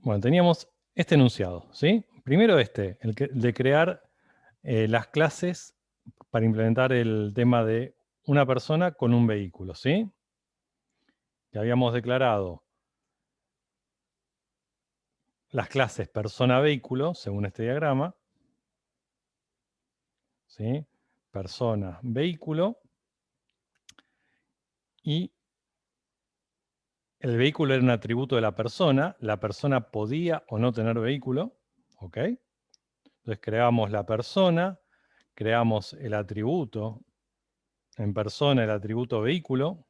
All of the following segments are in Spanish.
Bueno, teníamos este enunciado, ¿sí? Primero el de crear las clases para implementar el tema de una persona con un vehículo, ¿sí? Que habíamos declarado las clases persona-vehículo, según este diagrama, ¿sí? Persona, vehículo, y el vehículo era un atributo de la persona podía o no tener vehículo, ¿ok? Entonces creamos la persona, creamos el atributo en persona, el atributo vehículo,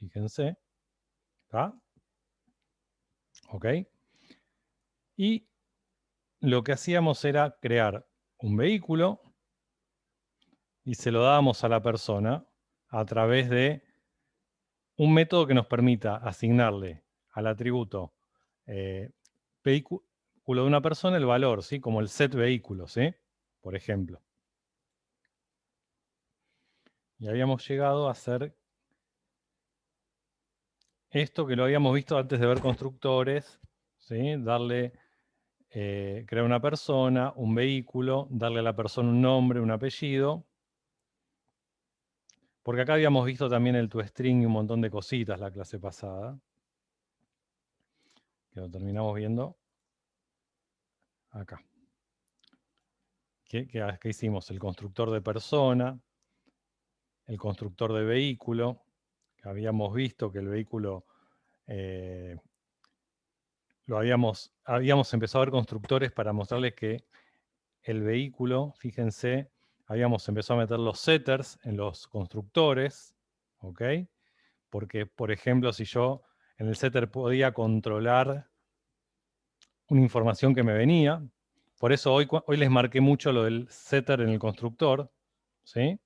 fíjense, ¿está? ¿Ok? Y lo que hacíamos era crear un vehículo y se lo dábamos a la persona a través de un método que nos permita asignarle al atributo vehículo de una persona el valor, ¿sí? Como el set vehículo, ¿sí? Por ejemplo. Y habíamos llegado a hacer esto que lo habíamos visto antes de ver constructores, ¿sí? Crear una persona, un vehículo, darle a la persona un nombre, un apellido. Porque acá habíamos visto también el toString y un montón de cositas la clase pasada. Que lo terminamos viendo acá. ¿Qué hicimos? El constructor de persona, el constructor de vehículo, que habíamos visto que el vehículo habíamos empezado a ver constructores para mostrarles que el vehículo, fíjense, habíamos empezado a meter los setters en los constructores, ¿ok? Porque, por ejemplo, si yo en el setter podía controlar una información que me venía, por eso hoy les marqué mucho lo del setter en el constructor, ¿sí?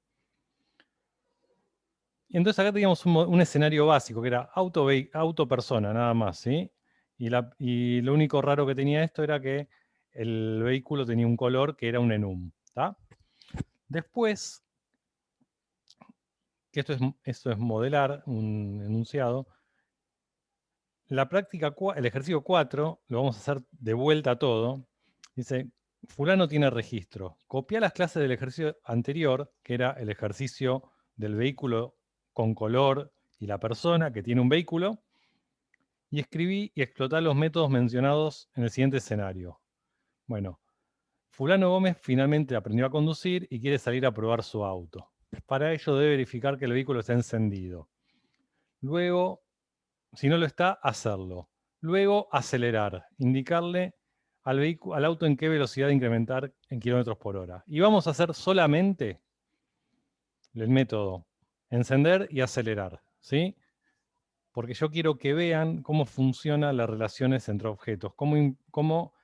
Y entonces acá teníamos un escenario básico, que era auto persona, nada más, ¿sí? Y lo único raro que tenía esto era que el vehículo tenía un color que era un enum, ¿está? Después, que esto es modelar un enunciado, la práctica, el ejercicio 4, lo vamos a hacer de vuelta a todo. Dice, fulano tiene registro. Copia las clases del ejercicio anterior, que era el ejercicio del vehículo con color y la persona que tiene un vehículo, y escribí y explotá los métodos mencionados en el siguiente escenario. Bueno, fulano Gómez finalmente aprendió a conducir y quiere salir a probar su auto. Para ello debe verificar que el vehículo está encendido. Luego, si no lo está, hacerlo. Luego, acelerar. Indicarle al auto en qué velocidad incrementar en kilómetros por hora. Y vamos a hacer solamente el método encender y acelerar, ¿sí? Porque yo quiero que vean cómo funcionan las relaciones entre objetos, cómo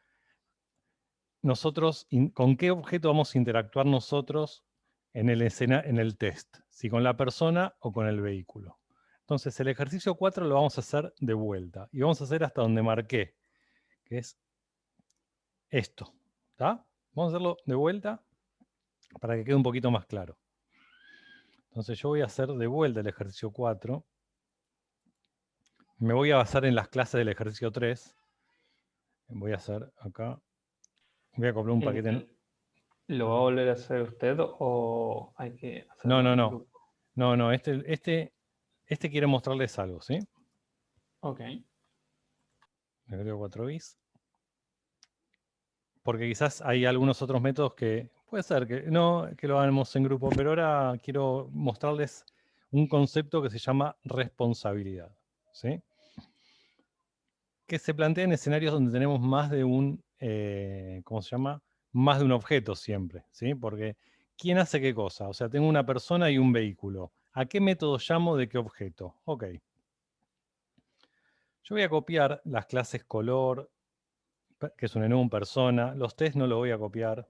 nosotros, con qué objeto vamos a interactuar nosotros en el test, si con la persona o con el vehículo. Entonces el ejercicio 4 lo vamos a hacer de vuelta y vamos a hacer hasta donde marqué, que es esto. ¿Está? Vamos a hacerlo de vuelta para que quede un poquito más claro. Entonces yo voy a hacer de vuelta el ejercicio 4. Me voy a basar en las clases del ejercicio 3. Voy a hacer acá. Voy a copiar un paquete. ¿Lo va a volver a hacer usted o hay que hacerlo en el No. grupo? No, este quiere mostrarles algo, ¿sí? Ok. Le agrego 4 bis. Porque quizás hay algunos otros métodos que puede ser que no que lo hagamos en grupo, pero ahora quiero mostrarles un concepto que se llama responsabilidad, ¿sí? Que se plantea en escenarios donde tenemos más de un, ¿cómo se llama? Más de un objeto siempre, ¿sí? Porque ¿quién hace qué cosa? O sea, tengo una persona y un vehículo. ¿A qué método llamo de qué objeto? Ok. Yo voy a copiar las clases color, que es un enum persona. Los test no lo voy a copiar.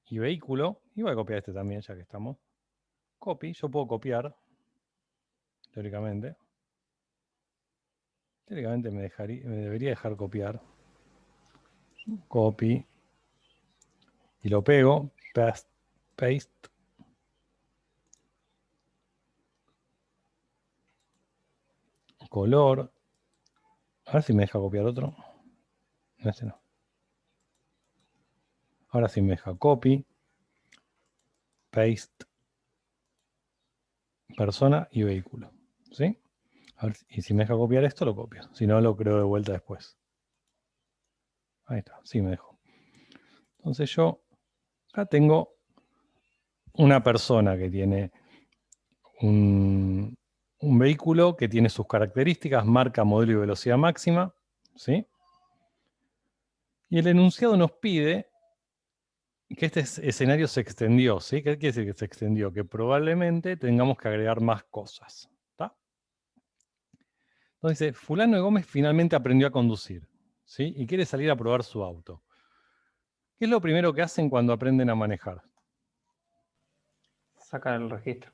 Y vehículo. Y voy a copiar este también, ya que estamos. Copy. Yo puedo copiar, teóricamente. Teóricamente me debería dejar copiar. Copy. Y lo pego. Paste. Color. A ver si me deja copiar otro. Este no. Ahora sí me deja copy, paste, persona y vehículo. ¿Sí? A ver, y si me deja copiar esto, lo copio. Si no, lo creo de vuelta después. Ahí está, sí me dejó. Entonces yo acá tengo una persona que tiene un vehículo que tiene sus características, marca, modelo y velocidad máxima. ¿Sí? Y el enunciado nos pide que este escenario se extendió. ¿Sí? ¿Qué quiere decir que se extendió? Que probablemente tengamos que agregar más cosas. ¿Está? Entonces dice, fulano de Gómez finalmente aprendió a conducir. ¿Sí? Y quiere salir a probar su auto. ¿Qué es lo primero que hacen cuando aprenden a manejar? Sacar el registro.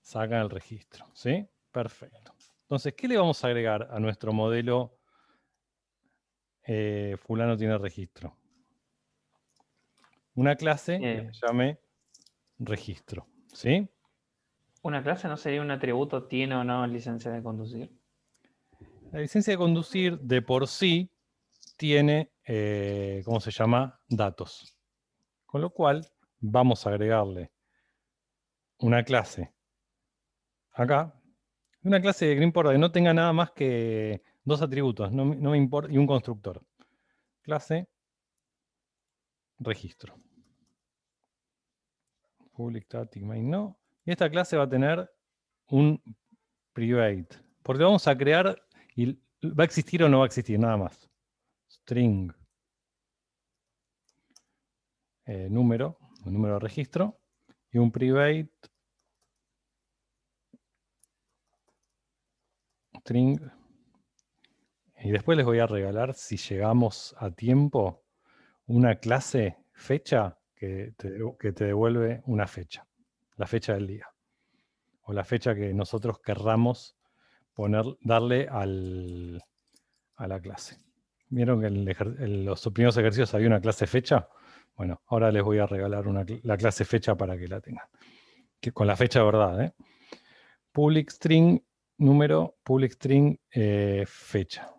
Sacan el registro. ¿Sí? Perfecto. Entonces, ¿qué le vamos a agregar a nuestro modelo fulano tiene registro? Una clase que se llame registro. ¿Sí? ¿Una clase no sería un atributo tiene o no licencia de conducir? La licencia de conducir de por sí tiene, ¿cómo se llama? Datos. Con lo cual, vamos a agregarle una clase acá. Una clase que no importa que no tenga nada más que dos atributos, no me importa, y un constructor. Clase registro. Public static main no. Y esta clase va a tener un private. Porque vamos a crear y va a existir o no va a existir, nada más. String número, un número de registro, y un private string. Y después les voy a regalar, si llegamos a tiempo, una clase fecha que te devuelve una fecha. La fecha del día. O la fecha que nosotros querramos darle a la clase. ¿Vieron que en los primeros ejercicios había una clase fecha? Bueno, ahora les voy a regalar la clase fecha para que la tengan. Con la fecha de verdad, ¿eh? Public string número, public string fecha.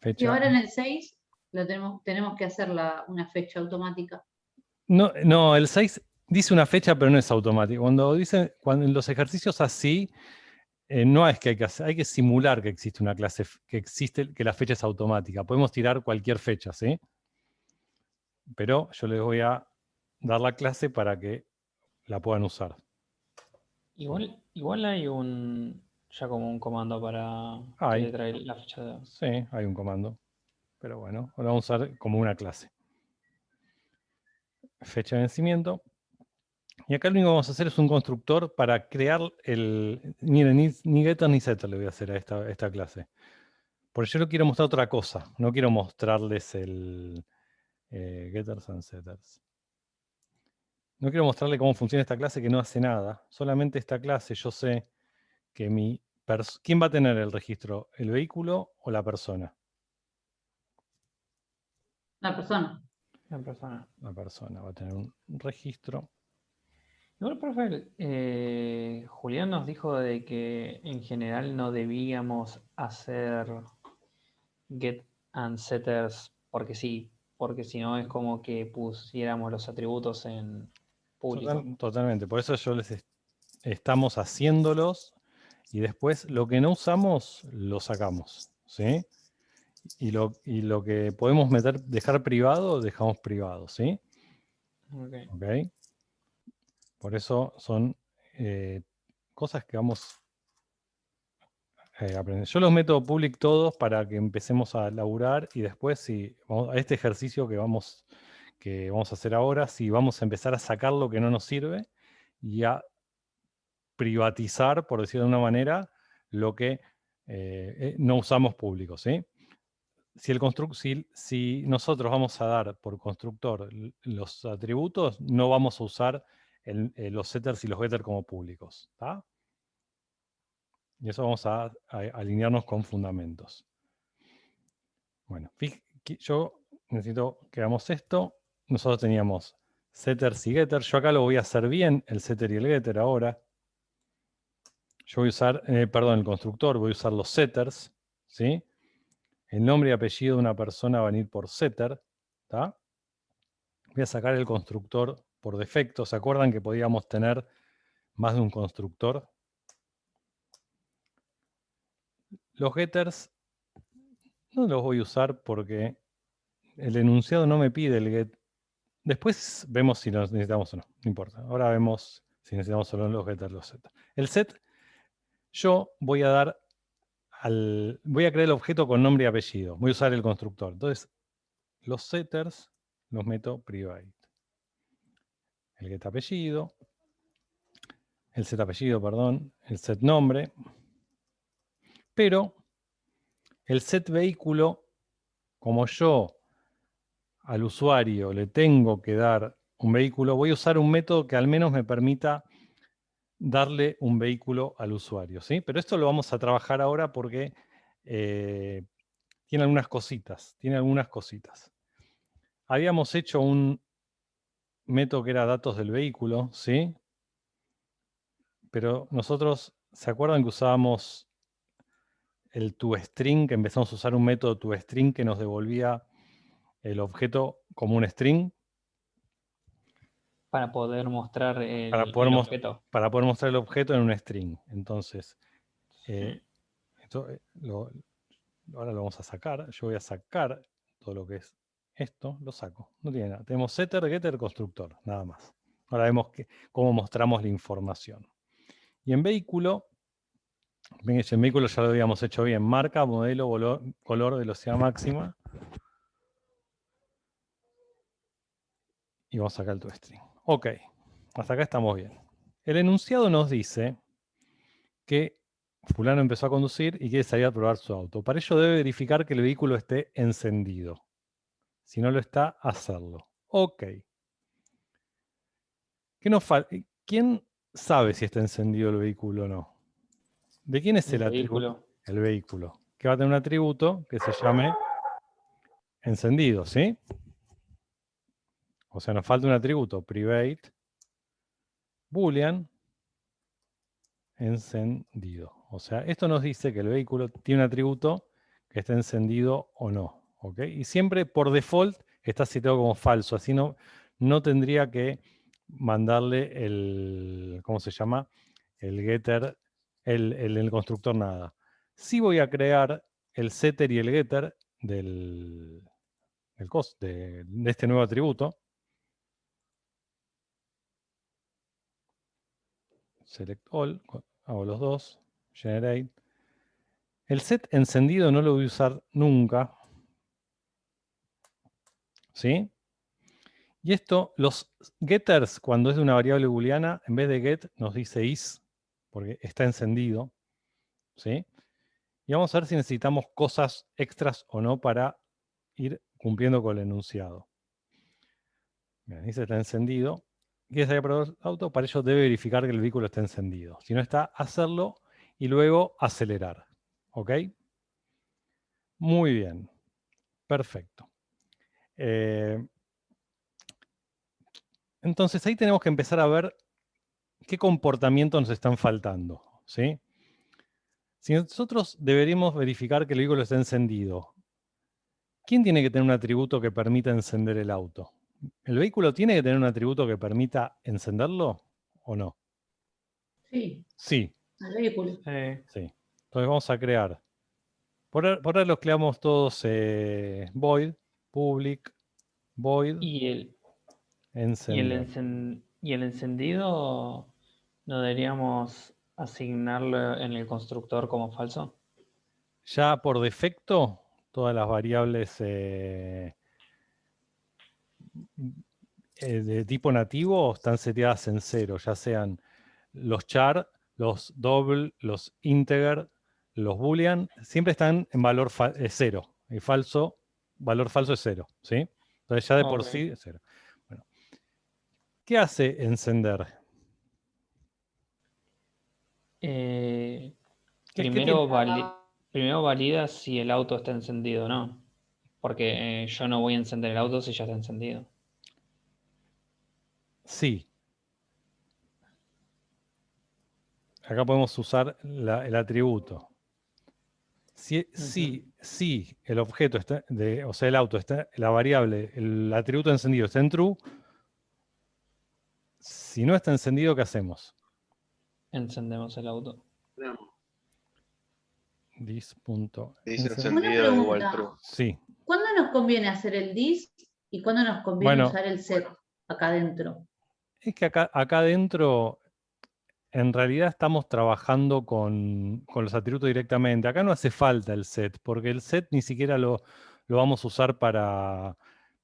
Y ahora en el 6 tenemos que hacer una fecha automática. No, el 6 dice una fecha, pero no es automático. Cuando en los ejercicios así, no es que hay que simular que existe una clase, que la fecha es automática. Podemos tirar cualquier fecha, ¿sí? Pero yo les voy a dar la clase para que la puedan usar. Igual hay ya como un comando para que le trae la fecha de... Sí, hay un comando. Pero bueno, lo vamos a usar como una clase. Fecha de vencimiento. Y acá lo único que vamos a hacer es un constructor para crear Miren, ni getter ni setter le voy a hacer a esta clase. Porque yo no quiero mostrar otra cosa. No quiero mostrarles el getters and setters. No quiero mostrarle cómo funciona esta clase que no hace nada. Solamente esta clase yo sé que ¿quién va a tener el registro? ¿El vehículo o la persona? La persona. La persona. La persona va a tener un registro. Igual, profe, Julián nos dijo de que en general no debíamos hacer get and setters porque sí, porque si no es como que pusiéramos los atributos en público. Totalmente, por eso yo estamos haciéndolos y después lo que no usamos lo sacamos, ¿sí? Y lo que podemos dejar privado, dejamos privado, ¿sí? Okay. Por eso son cosas que vamos a aprender. Yo los meto public todos para que empecemos a laburar y después a este ejercicio que vamos a hacer ahora, si vamos a empezar a sacar lo que no nos sirve y a privatizar, por decirlo de una manera, lo que no usamos público, ¿sí? Si nosotros vamos a dar por constructor los atributos, no vamos a usar los setters y los getters como públicos, ¿está? Y eso vamos a alinearnos con fundamentos. Bueno, yo necesito que hagamos esto. Nosotros teníamos setters y getters. Yo acá lo voy a hacer bien, el setter y el getter ahora. Yo voy a usar, el constructor, voy a usar los setters, ¿sí? el nombre y apellido de una persona van a ir por setter. ¿Tá? Voy a sacar el constructor por defecto. ¿Se acuerdan que podíamos tener más de un constructor? Los getters no los voy a usar porque el enunciado no me pide el get. Después vemos si los necesitamos o no. No importa. Ahora vemos si necesitamos solo los getters, los setters. El set, yo voy a crear el objeto con nombre y apellido. Voy a usar el constructor. Entonces, los setters los meto private. El get apellido, el set apellido, perdón, el set nombre. Pero el set vehículo, como yo al usuario le tengo que dar un vehículo, voy a usar un método que al menos me permita darle un vehículo al usuario, ¿sí? Pero esto lo vamos a trabajar ahora porque tiene algunas cositas. Habíamos hecho un método que era datos del vehículo, ¿sí? Pero nosotros, ¿se acuerdan que usábamos el toString, que empezamos a usar un método toString que nos devolvía el objeto como un string? Para poder mostrar Para el objeto. para poder mostrar el objeto en un string. Entonces, Sí. esto ahora lo vamos a sacar. Yo voy a sacar todo lo que es esto, lo saco. No tiene nada. Tenemos setter, getter, constructor, nada más. Ahora vemos cómo mostramos la información. Y en vehículo, ven que en vehículo ya lo habíamos hecho bien. Marca, modelo, color, velocidad máxima. Y vamos a sacar el toString. Ok, hasta acá estamos bien. El enunciado nos dice que fulano empezó a conducir y quiere salir a probar su auto. Para ello debe verificar que el vehículo esté encendido. Si no lo está, hacerlo. Ok. ¿Quién sabe si está encendido el vehículo o no? ¿De quién es el atributo? El vehículo. Que va a tener un atributo que se llame encendido, ¿sí? O sea, nos falta un atributo, private, boolean, encendido. O sea, esto nos dice que el vehículo tiene un atributo que está encendido o no. ¿Ok? Y siempre por default está citado como falso. Así no tendría que mandarle el, ¿cómo se llama? El getter, el constructor nada. Sí voy a crear el setter y el getter de este nuevo atributo. Select all, hago los dos, generate. El set encendido no lo voy a usar nunca. ¿Sí? Y esto, los getters, cuando es de una variable booleana, en vez de get nos dice is, porque está encendido. ¿Sí? Y vamos a ver si necesitamos cosas extras o no para ir cumpliendo con el enunciado. Bien, dice está encendido. ¿Quieres salir a probar el auto? Para ello debe verificar que el vehículo está encendido. Si no está, hacerlo y luego acelerar. ¿Ok? Muy bien. Perfecto. Entonces ahí tenemos que empezar a ver qué comportamientos nos están faltando. ¿Sí? Si nosotros deberíamos verificar que el vehículo está encendido, ¿quién tiene que tener un atributo que permita encender el auto? ¿El vehículo tiene que tener un atributo que permita encenderlo o no? Sí, Sí. al vehículo. Sí. Entonces vamos a crear. Por ahora los creamos todos void, public, void, encender. Y el encendido no deberíamos asignarlo en el constructor como falso. Ya por defecto, todas las variables de tipo nativo están seteadas en 0, ya sean los char, los double, los integer, los boolean, siempre están en valor 0. El valor falso es 0, ¿sí? Entonces ya de por sí es 0. Bueno, ¿qué hace encender? Primero valida si el auto está encendido o no. Porque yo no voy a encender el auto si ya está encendido. Sí. Acá podemos usar el atributo. Si el objeto está, o sea, el auto está, la variable, el atributo encendido está en true, si no está encendido, ¿qué hacemos? Encendemos el auto. Dice This.encendido. encendido igual true. pregunta. Sí. ¿Cuándo nos conviene hacer el this y cuándo nos conviene usar el set acá adentro? Es que acá adentro, en realidad estamos trabajando con los atributos directamente. Acá no hace falta el set, porque el set ni siquiera lo vamos a usar para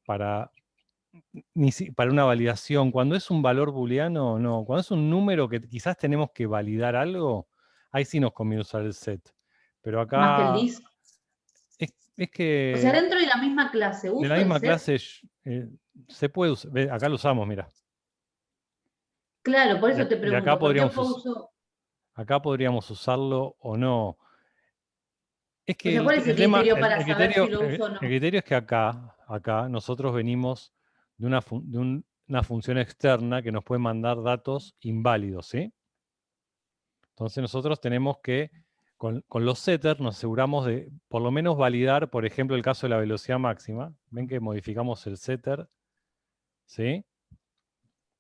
una validación. Cuando es un valor booleano, no. Cuando es un número que quizás tenemos que validar algo, ahí sí nos conviene usar el set. Pero acá... ¿Más que el this? Es que... O sea, dentro de la misma clase, ¿uso de la misma el set? clase se puede usar. Acá lo usamos, mira. Claro, por eso te pregunto. Acá podríamos usarlo o no. Es que ¿cuál es el criterio para saber si lo uso o no? El criterio es que acá nosotros venimos de una función externa que nos puede mandar datos inválidos, ¿sí? Entonces nosotros tenemos que, con los setters, nos aseguramos de por lo menos validar, por ejemplo, el caso de la velocidad máxima. Ven que modificamos el setter, ¿sí?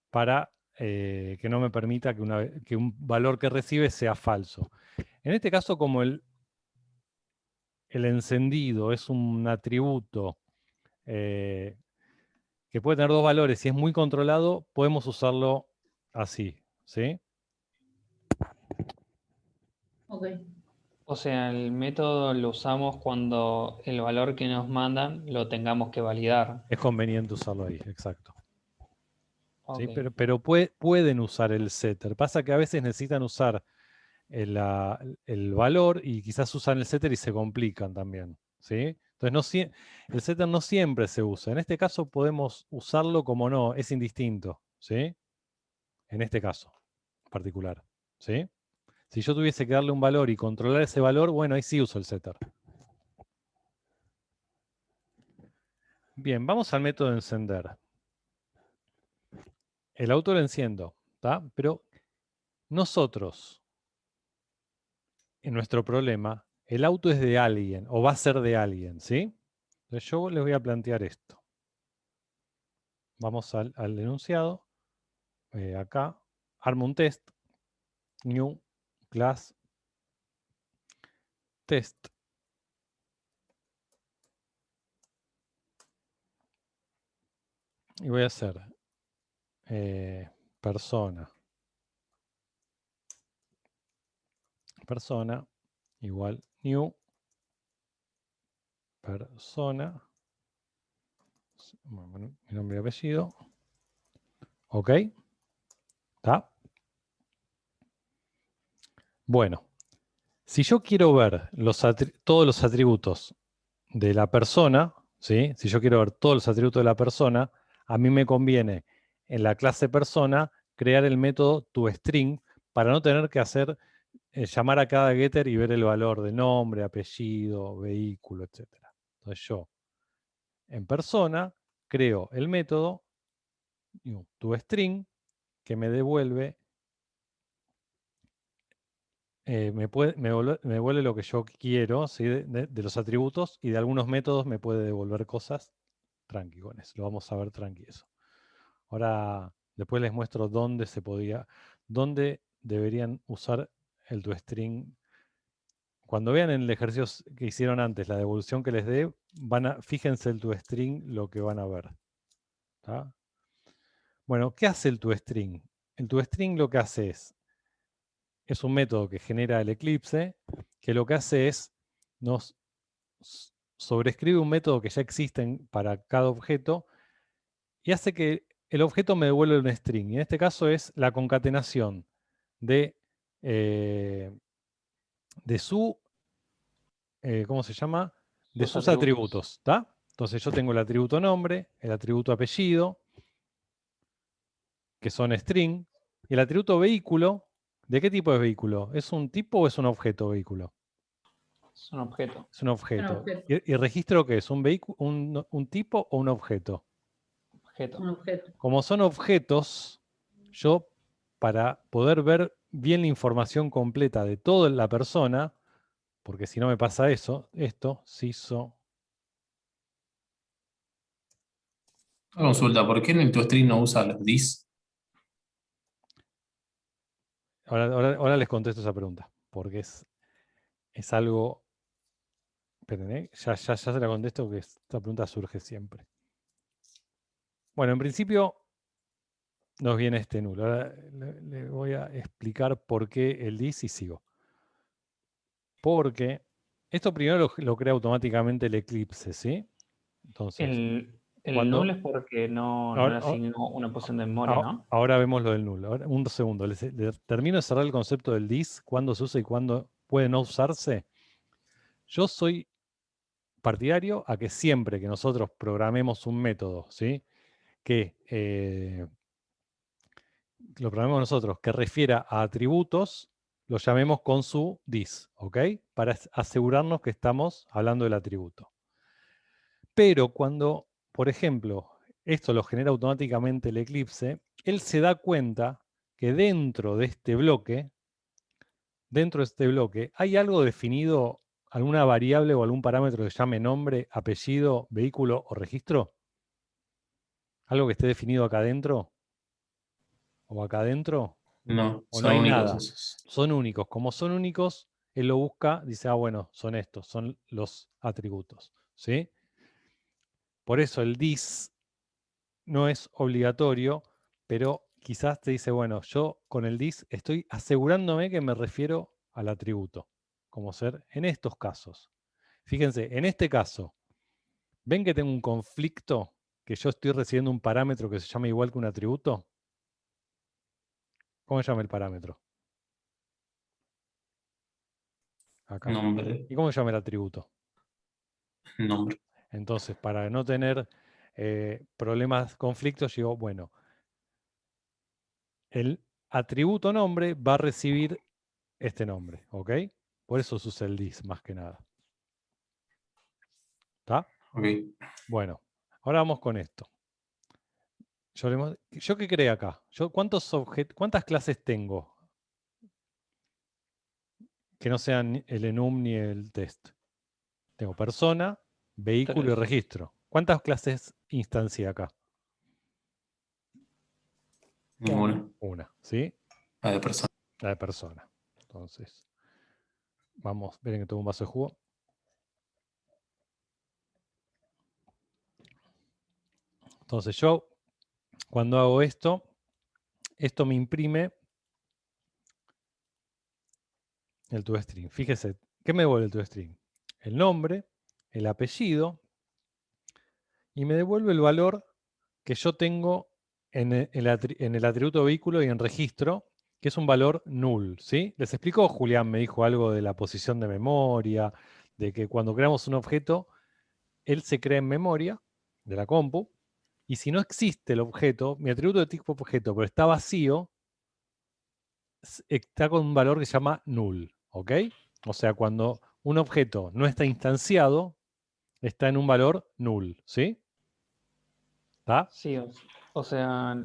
Para que no me permita que un valor que recibe sea falso. En este caso, como el encendido es un atributo que puede tener dos valores y es muy controlado, podemos usarlo así, ¿sí? Ok. O sea, el método lo usamos cuando el valor que nos mandan lo tengamos que validar. Es conveniente usarlo ahí, exacto. Okay. ¿Sí? Pero pueden usar el setter. Pasa que a veces necesitan usar el valor y quizás usan el setter y se complican también, ¿sí? Entonces el setter no siempre se usa. En este caso podemos usarlo como no, es indistinto, ¿sí? En este caso particular, ¿sí? Si yo tuviese que darle un valor y controlar ese valor, bueno, ahí sí uso el setter. Bien, vamos al método de encender. El auto lo enciendo, ¿está? Pero nosotros, en nuestro problema, el auto es de alguien o va a ser de alguien, ¿sí? Entonces yo les voy a plantear esto. Vamos al enunciado. Acá, armo un test. New class test. Y voy a hacer persona igual new persona, mi nombre y apellido. ¿Ok? ¿Está? Bueno, si yo quiero ver todos los atributos de la persona, ¿sí? Si yo quiero ver todos los atributos de la persona, a mí me conviene en la clase persona crear el método toString para no tener que hacer llamar a cada getter y ver el valor de nombre, apellido, vehículo, etc. Entonces yo en persona creo el método toString que me devuelve me devuelve lo que yo quiero, ¿sí? de los atributos, y de algunos métodos me puede devolver cosas. Tranqui con eso, lo vamos a ver tranqui eso. Ahora después les muestro dónde deberían usar el toString. Cuando vean en el ejercicio que hicieron antes, la devolución que les dé, fíjense el toString lo que van a ver. ¿Tá? Bueno, ¿qué hace el toString? El toString lo que hace es un método que genera el Eclipse, que lo que hace es nos sobrescribe un método que ya existe para cada objeto y hace que el objeto me devuelva un string. Y en este caso es la concatenación de su, ¿cómo se llama? De sus atributos. ¿Tá? Entonces yo tengo el atributo nombre, el atributo apellido, que son string, y el atributo vehículo. ¿De qué tipo es vehículo? ¿Es un tipo o es un objeto vehículo? Es un objeto. Es un objeto. ¿Y registro qué es? ¿Un tipo o un objeto? Un objeto. Como son objetos, yo para poder ver bien la información completa de toda la persona, porque si no me pasa esto, CISO. Una consulta, ¿por qué en el toString no usa los dis? Ahora les contesto esa pregunta, porque es algo... Esperen, ya se la contesto, que esta pregunta surge siempre. Bueno, en principio nos viene este nulo. Ahora le voy a explicar por qué el dis y sigo. Porque esto primero lo crea automáticamente el Eclipse, ¿sí? Entonces, el null es porque no le asignó una posición de memoria, ¿no? Ahora vemos lo del null. Ahora, un segundo. Termino de cerrar el concepto del dis, cuándo se usa y cuándo puede no usarse. Yo soy partidario a que siempre que nosotros programemos un método, ¿sí? Que lo programemos nosotros, que refiera a atributos, lo llamemos con su dis, ¿ok? Para asegurarnos que estamos hablando del atributo. Pero cuando, por ejemplo, esto lo genera automáticamente el Eclipse, él se da cuenta que dentro de este bloque, hay algo definido, alguna variable o algún parámetro que se llame nombre, apellido, vehículo o registro. ¿Algo que esté definido acá adentro? ¿O acá adentro? No, ¿O son no hay únicos nada? esos. Son únicos. Como son únicos, él lo busca, dice, bueno, son estos, son los atributos. ¿Sí? Por eso el dis no es obligatorio, pero quizás te dice, bueno, yo con el dis estoy asegurándome que me refiero al atributo, como ser en estos casos. Fíjense, en este caso, ¿ven que tengo un conflicto que yo estoy recibiendo un parámetro que se llama igual que un atributo? ¿Cómo se llama el parámetro? Acá. Nombre, ¿Y cómo se llama el atributo? nombre. Entonces, para no tener problemas, conflictos, digo, bueno, el atributo nombre va a recibir este nombre, ¿ok? Por eso se usa el dis más que nada. ¿Está? Ok. Bueno, ahora vamos con esto. ¿Yo qué creé acá? ¿Cuántas clases tengo que no sean el enum ni el test? Tengo persona, vehículo y 3. registro. ¿Cuántas clases instancié acá? Ninguna. Una, ¿sí? La de persona. La de persona. Entonces, vamos, miren que tengo un vaso de jugo. Entonces yo, cuando hago esto me imprime el toString. Fíjese, ¿qué me devuelve el toString? El nombre, el apellido, y me devuelve el valor que yo tengo en el atributo vehículo y en registro, que es un valor null, ¿sí? Les explicó, Julián me dijo algo de la posición de memoria, de que cuando creamos un objeto, él se crea en memoria de la compu, y si no existe el objeto, mi atributo de tipo objeto, pero está vacío, está con un valor que se llama null, ¿ok? O sea, cuando un objeto no está instanciado, está en un valor null, ¿sí? ¿Está? Sí, o sea,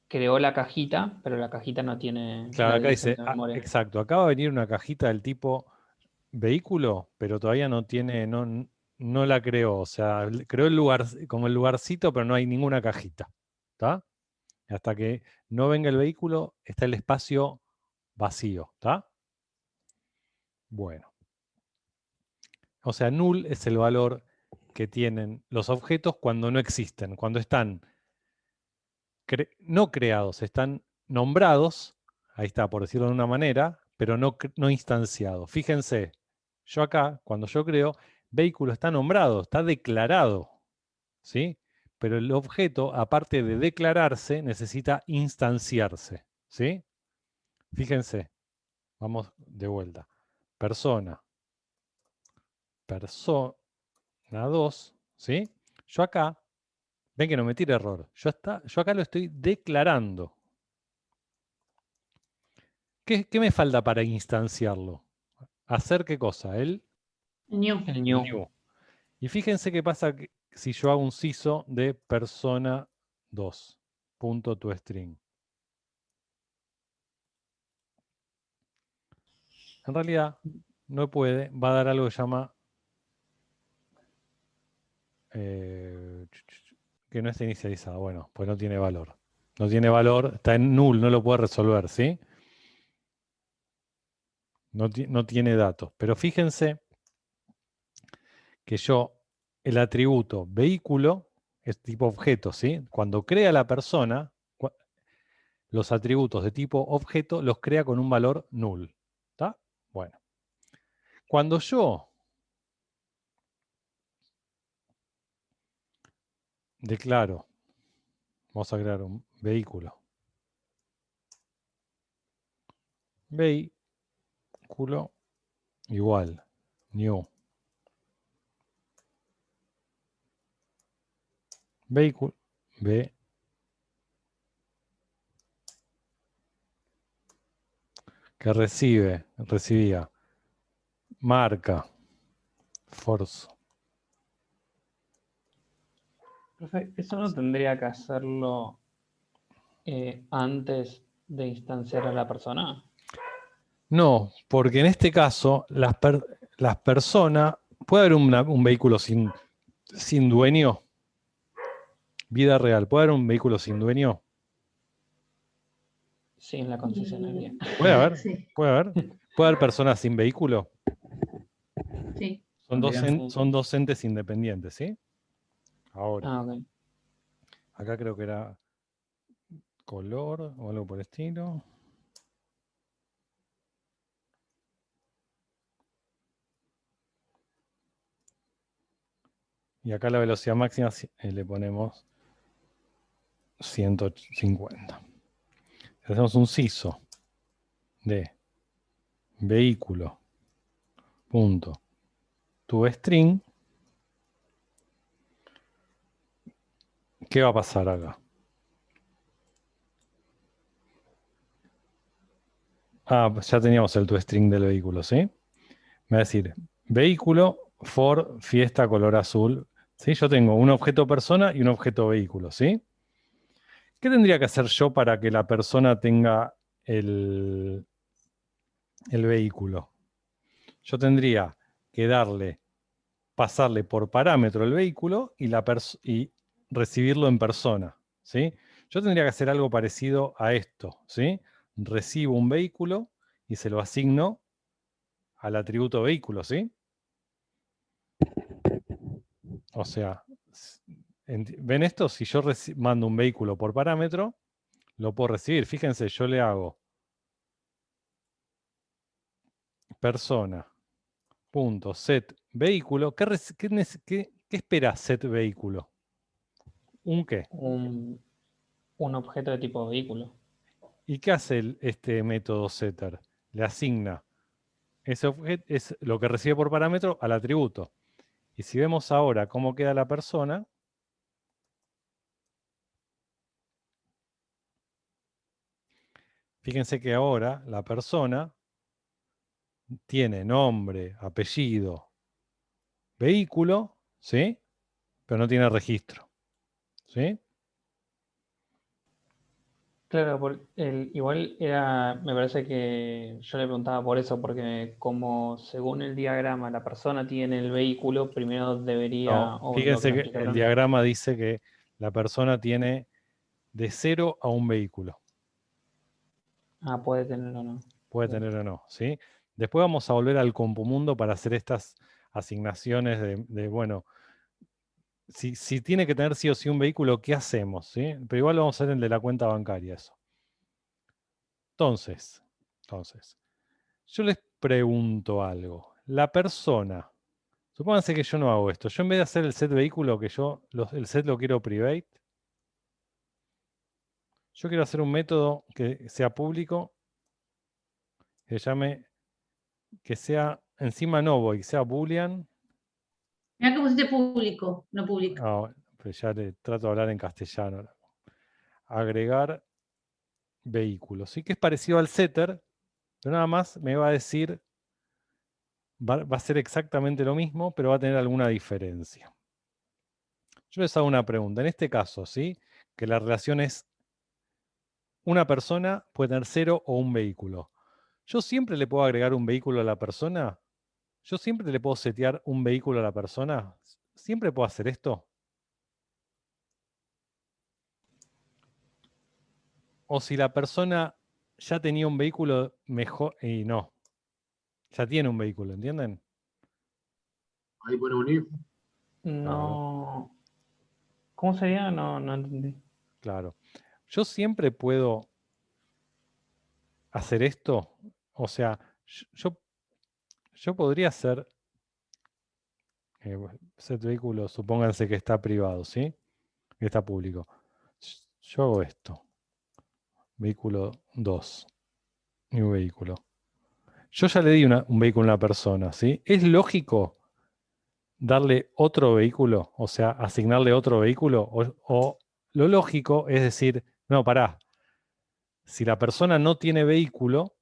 creó la cajita, pero la cajita no tiene Claro, la acá dirección dice, de memoria. exacto, acaba de venir una cajita del tipo vehículo, pero todavía no tiene, no la creó, o sea, creó el lugar, como el lugarcito, pero no hay ninguna cajita, ¿está? Hasta que no venga el vehículo, está el espacio vacío, ¿está? Bueno. O sea, null es el valor que tienen los objetos cuando no existen, cuando están no creados, están nombrados, ahí está, por decirlo de una manera, pero no instanciados. Fíjense, yo acá, cuando yo creo, vehículo está nombrado, está declarado, ¿sí? Pero el objeto, aparte de declararse, necesita instanciarse, ¿sí? Fíjense, vamos de vuelta. Persona 2, ¿sí? Yo acá, ven que no me tira error, yo acá lo estoy declarando. ¿Qué me falta para instanciarlo? ¿Hacer qué cosa? El New. new. Y fíjense qué pasa si yo hago un CISO de persona 2, punto toString. En realidad, no puede, va a dar algo que se llama que no está inicializado. Bueno, pues no tiene valor. No tiene valor, está en null, no lo puede resolver, ¿sí? No tiene datos. Pero fíjense que el atributo vehículo es tipo objeto, ¿sí? Cuando crea la persona, los atributos de tipo objeto los crea con un valor null. ¿Está? Bueno. Cuando yo declaro, vamos a crear un vehículo. Vehículo igual, new. Vehículo, que recibía marca, force. Profe, ¿eso no tendría que hacerlo antes de instanciar a la persona? No, porque en este caso las personas, puede haber un vehículo sin dueño, vida real, puede haber un vehículo sin dueño. Sí, en la concesionaria. Puede haber, Sí, puede haber personas sin vehículo. sí. Son docentes independientes, ¿sí? Ahora, Ah, ok. acá creo que era color o algo por el estilo. Y acá la velocidad máxima le ponemos 150. Hacemos un CISO de vehículo punto toString. ¿Qué va a pasar acá? Ya teníamos el toString del vehículo, ¿sí? Me va a decir vehículo for fiesta color azul. ¿Sí? Yo tengo un objeto persona y un objeto vehículo, ¿sí? ¿Qué tendría que hacer yo para que la persona tenga el vehículo? Yo tendría que pasarle por parámetro el vehículo y recibirlo en persona, ¿sí? Yo tendría que hacer algo parecido a esto, ¿sí? Recibo un vehículo y se lo asigno al atributo vehículo, ¿sí? O sea, ¿ven esto? Si yo mando un vehículo por parámetro, lo puedo recibir. Fíjense, yo le hago persona punto set vehículo. ¿Qué espera set vehículo? ¿Un qué? Un objeto de tipo vehículo. ¿Y qué hace este método setter? Le asigna ese objeto, es lo que recibe por parámetro al atributo. Y si vemos ahora cómo queda la persona, fíjense que ahora la persona tiene nombre, apellido, vehículo, ¿sí? Pero no tiene registro, ¿sí? Claro, igual me parece que yo le preguntaba por eso, porque como según el diagrama la persona tiene el vehículo, primero debería, No, o lo que fíjense me que explicaron el a mí. diagrama dice que la persona tiene de 0 a un vehículo. Ah, puede tener o no. Puede Bien. tener o no, ¿sí? Después vamos a volver al compumundo para hacer estas asignaciones bueno, si tiene que tener sí o sí un vehículo, ¿qué hacemos? ¿Sí? Pero igual lo vamos a hacer en el de la cuenta bancaria eso. Entonces, yo les pregunto algo. La persona, supónganse que yo no hago esto. Yo en vez de hacer el set vehículo, que el set lo quiero private, yo quiero hacer un método que sea público, que sea encima no void, sea boolean. Mira que pusiste público, no público. Pues ya le trato de hablar en castellano. Agregar vehículos. Sí que es parecido al setter, pero nada más me va a decir, va a ser exactamente lo mismo, pero va a tener alguna diferencia. Yo les hago una pregunta. En este caso, ¿sí? Que la relación es una persona puede tener 0 o un vehículo. ¿Yo siempre le puedo agregar un vehículo a la persona? yo siempre le puedo setear un vehículo a la persona. ¿Siempre puedo hacer esto? O si la persona ya tenía un vehículo, mejor... Y no, ya tiene un vehículo, ¿entienden? Ahí pone un if. No. ¿Cómo sería? No entendí. Claro. Yo siempre puedo hacer esto. O sea, yo podría hacer set vehículo, supónganse que está privado, ¿sí? Que está público. Yo hago esto. Vehículo 2. New vehículo. Yo ya le di un vehículo a una persona, ¿sí? ¿Es lógico darle otro vehículo? O sea, asignarle otro vehículo. O lo lógico es decir, no, pará. Si la persona no tiene vehículo,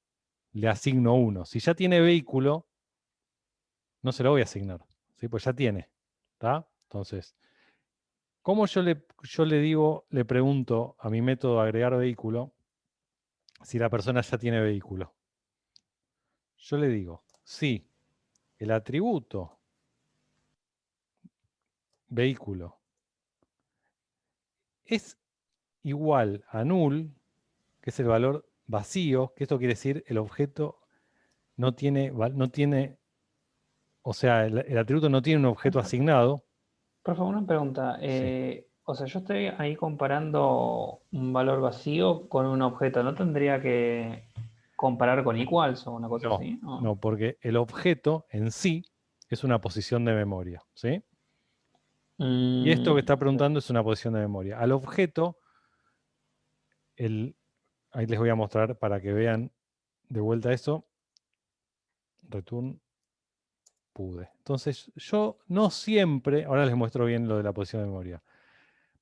le asigno uno. Si ya tiene vehículo, no se lo voy a asignar. ¿Sí? Pues ya tiene. ¿Está? Entonces, ¿cómo yo le digo, le pregunto a mi método de agregar vehículo si la persona ya tiene vehículo? Yo le digo, sí, el atributo vehículo es igual a null, que es el valor vacío, que esto quiere decir el objeto no tiene, o sea, el atributo no tiene un objeto asignado. Por favor, una pregunta. Sí. O sea, yo estoy ahí comparando un valor vacío con un objeto. ¿No tendría que comparar con equals o una cosa No, así? ¿O? no, porque el objeto en sí es una posición de memoria, ¿sí? Y esto que está preguntando es una posición de memoria. Al objeto, ahí les voy a mostrar para que vean de vuelta eso. Return pude. Entonces, yo no siempre, ahora les muestro bien lo de la posición de memoria,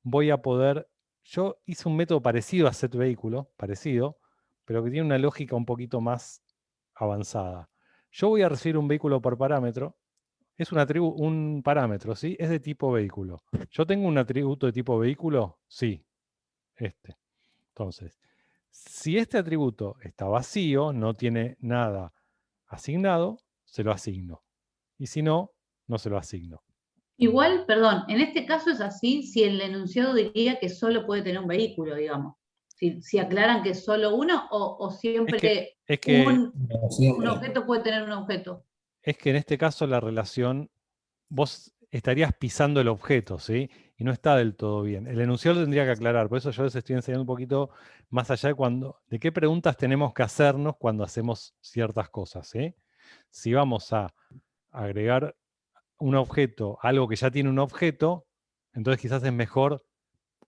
voy a poder, yo hice un método parecido a setVehículo, parecido, pero que tiene una lógica un poquito más avanzada. Yo voy a recibir un vehículo por parámetro, es un parámetro, ¿sí? Es de tipo vehículo. ¿Yo tengo un atributo de tipo vehículo? Sí, este. Entonces, si este atributo está vacío, no tiene nada asignado, se lo asigno. Y si no, no se lo asigno. Igual, perdón, en este caso es así si el enunciado diría que solo puede tener un vehículo, digamos. Si aclaran que es solo uno o siempre Es que un objeto puede tener un objeto. Es que en este caso la relación, vos estarías pisando el objeto, ¿sí? Y no está del todo bien. El enunciado lo tendría que aclarar, por eso yo les estoy enseñando un poquito más allá de qué preguntas tenemos que hacernos cuando hacemos ciertas cosas, ¿sí? Si vamos a agregar un objeto, algo que ya tiene un objeto, entonces quizás es mejor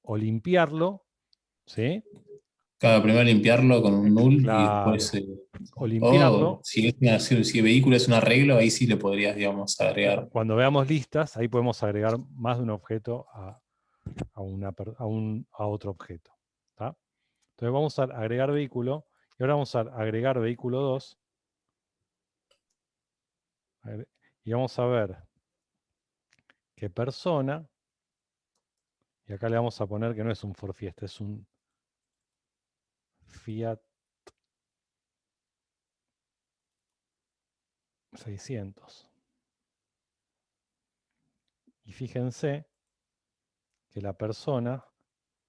o limpiarlo, ¿sí? Claro, primero limpiarlo con un null y Claro. después. O O limpiarlo. si el vehículo es un arreglo, ahí sí le podrías, digamos, agregar. Cuando veamos listas, ahí podemos agregar más de un objeto a otro objeto. ¿Tá? Entonces vamos a agregar vehículo y ahora vamos a agregar vehículo 2 y vamos a ver que persona, y acá le vamos a poner que no es un Ford Fiesta, es un Fiat 600. Y fíjense que la persona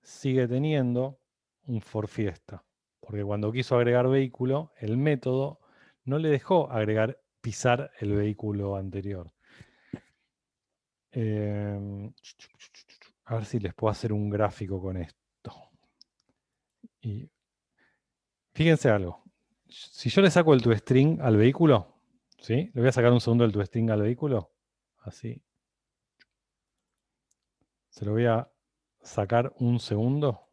sigue teniendo un Ford Fiesta, porque cuando quiso agregar vehículo, el método no le dejó pisar el vehículo anterior. A ver si les puedo hacer un gráfico con esto. Y fíjense algo. Si yo le saco el toString al vehículo, ¿sí? Le voy a sacar un segundo el toString al vehículo. Así. Se lo voy a sacar un segundo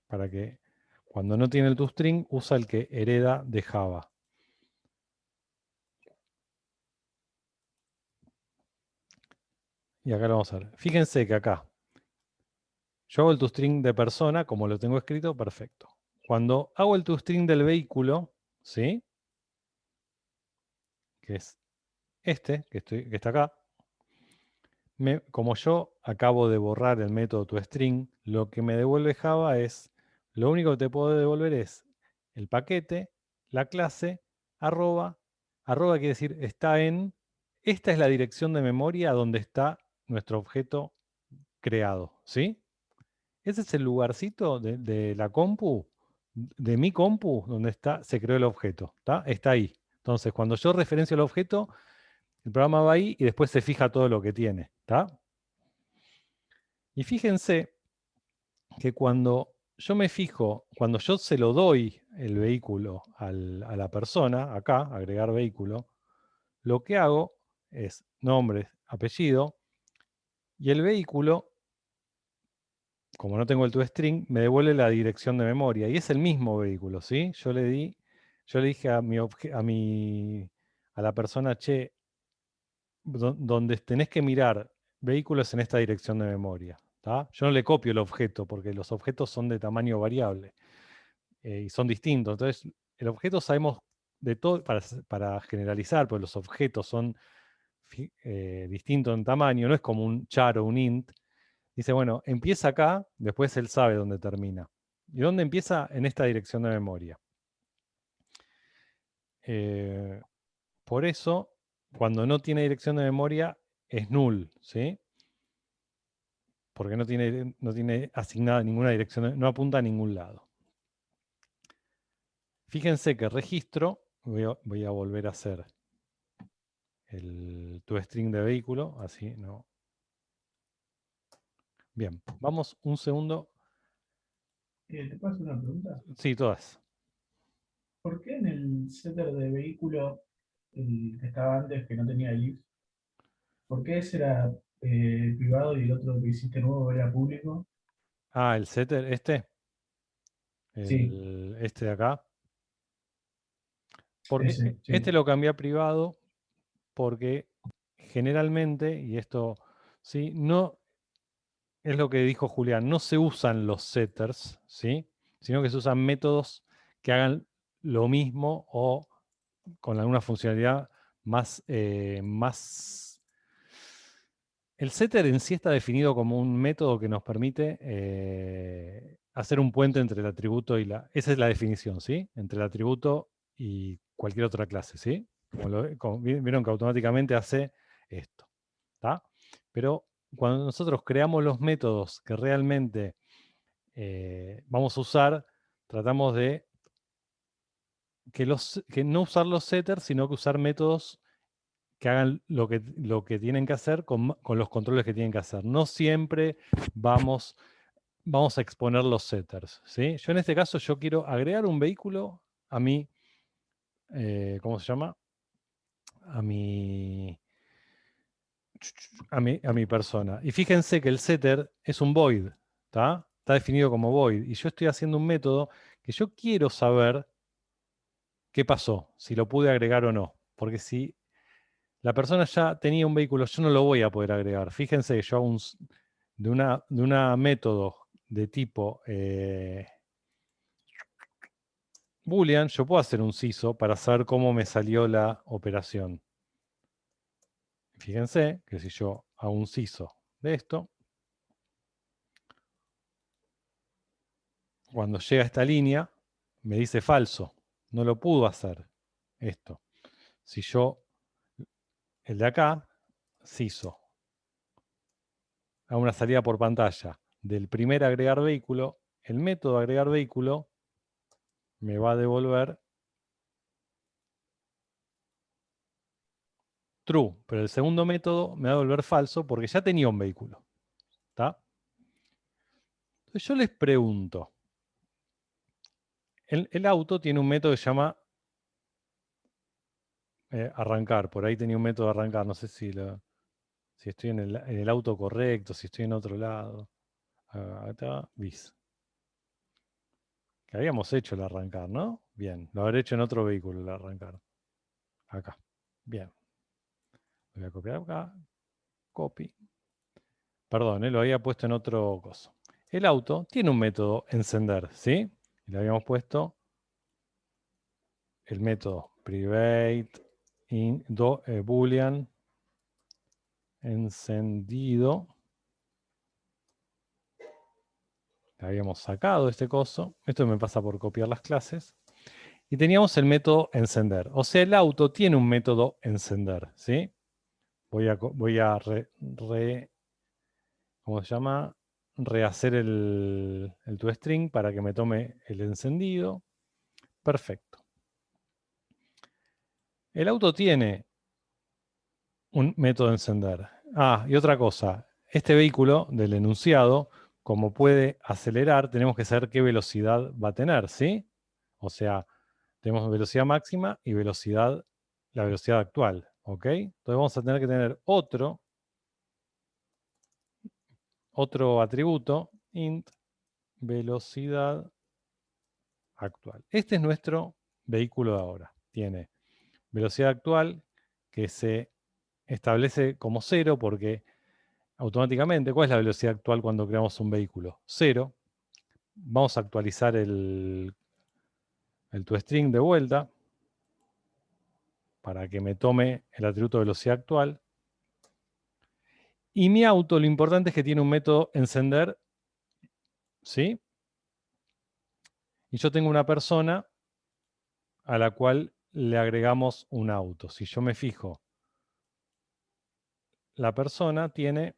para que cuando no tiene el toString usa el que hereda de Java. Y acá lo vamos a ver. Fíjense que acá yo hago el toString de persona, como lo tengo escrito, perfecto. Cuando hago el toString del vehículo, ¿sí? Que es este, que está acá, como yo acabo de borrar el método toString, lo que me devuelve Java es, lo único que te puedo devolver es el paquete, la clase, arroba arroba quiere decir está en, esta es la dirección de memoria donde está nuestro objeto creado, ¿sí? Ese es el lugarcito de la compu, de mi compu, donde se creó el objeto, ¿tá? Está ahí. Entonces, cuando yo referencio el objeto, el programa va ahí y después se fija todo lo que tiene, ¿tá? Y fíjense que cuando yo me fijo, cuando yo se lo doy el vehículo a la persona, acá, agregar vehículo, lo que hago es nombre, apellido, y el vehículo, como no tengo el toString, me devuelve la dirección de memoria, y es el mismo vehículo, ¿sí? Yo le dije a la persona, che, donde tenés que mirar vehículos en esta dirección de memoria, ¿tá? Yo no le copio el objeto, porque los objetos son de tamaño variable. Y son distintos. Entonces, el objeto sabemos de todo, para generalizar, pues los objetos son distintos en tamaño, no es como un char o un int. Dice, bueno, empieza acá, después él sabe dónde termina. ¿Y dónde empieza? En esta dirección de memoria. Por eso, cuando no tiene dirección de memoria, es null, ¿sí? Porque no tiene asignada ninguna dirección, no apunta a ningún lado. Fíjense que registro, voy a volver a hacer el toString de vehículo, así no. Bien, vamos un segundo. ¿Te puedo hacer una pregunta? Sí, todas. ¿Por qué en el setter de vehículo, el que estaba antes, que no tenía elif, por qué ese era privado y el otro que hiciste nuevo era público? Ah, el setter, Sí, este de acá. Porque ese, este sí. lo cambié a privado porque generalmente, y esto sí, no es lo que dijo Julián, no se usan los setters, ¿sí? Sino que se usan métodos que hagan lo mismo o con alguna funcionalidad más. El setter en sí está definido como un método que nos permite hacer un puente entre el atributo y la. Esa es la definición, ¿sí? Entre el atributo y cualquier otra clase, ¿sí? Como vieron que automáticamente hace esto, ¿está? Pero cuando nosotros creamos los métodos que realmente vamos a usar, tratamos de que no usar los setters, sino que usar métodos que hagan lo que tienen que hacer con los controles que tienen que hacer. No siempre vamos a exponer los setters, ¿sí? Yo en este caso yo quiero agregar un vehículo a mi, ¿cómo se llama? A mi persona. Y fíjense que el setter es un void, ¿está? Está definido como void. Y yo estoy haciendo un método que yo quiero saber qué pasó, si lo pude agregar o no. Porque si la persona ya tenía un vehículo, yo no lo voy a poder agregar. Fíjense que yo hago de una método de tipo Boolean, yo puedo hacer un CISO para saber cómo me salió la operación. Fíjense que si yo hago un CISO de esto, cuando llega a esta línea, me dice falso. No lo pudo hacer esto. Si yo, el de acá, CISO, hago una salida por pantalla del primer agregar vehículo, el método agregar vehículo me va a devolver true, pero el segundo método me va a devolver falso porque ya tenía un vehículo. ¿Está? Entonces yo les pregunto, el auto tiene un método que se llama arrancar, por ahí tenía un método de arrancar, no sé si estoy en el auto correcto, si estoy en otro lado. Acá está, bis. Que habíamos hecho el arrancar, ¿no? Bien, lo habré hecho en otro vehículo el arrancar. Acá. Bien. Lo voy a copiar acá. Copy. Perdón, lo había puesto en otro coso. El auto tiene un método encender, ¿sí? Y le habíamos puesto el método private boolean encendido. Le habíamos sacado este coso. Esto me pasa por copiar las clases. Y teníamos el método encender. O sea, el auto tiene un método encender, ¿sí? Voy a ¿cómo se llama? Rehacer el toString para que me tome el encendido. Perfecto. El auto tiene un método encender. Ah, y otra cosa. Este vehículo del enunciado, como puede acelerar, tenemos que saber qué velocidad va a tener, ¿sí? O sea, tenemos velocidad máxima y velocidad, la velocidad actual, ¿ok? Entonces vamos a tener que tener otro atributo, int velocidad actual. Este es nuestro vehículo de ahora. Tiene velocidad actual que se establece como 0 porque automáticamente, ¿cuál es la velocidad actual cuando creamos un vehículo? 0. Vamos a actualizar el toString de vuelta para que me tome el atributo velocidad actual. Y mi auto, lo importante es que tiene un método encender, ¿sí? Y yo tengo una persona a la cual le agregamos un auto. Si yo me fijo, la persona tiene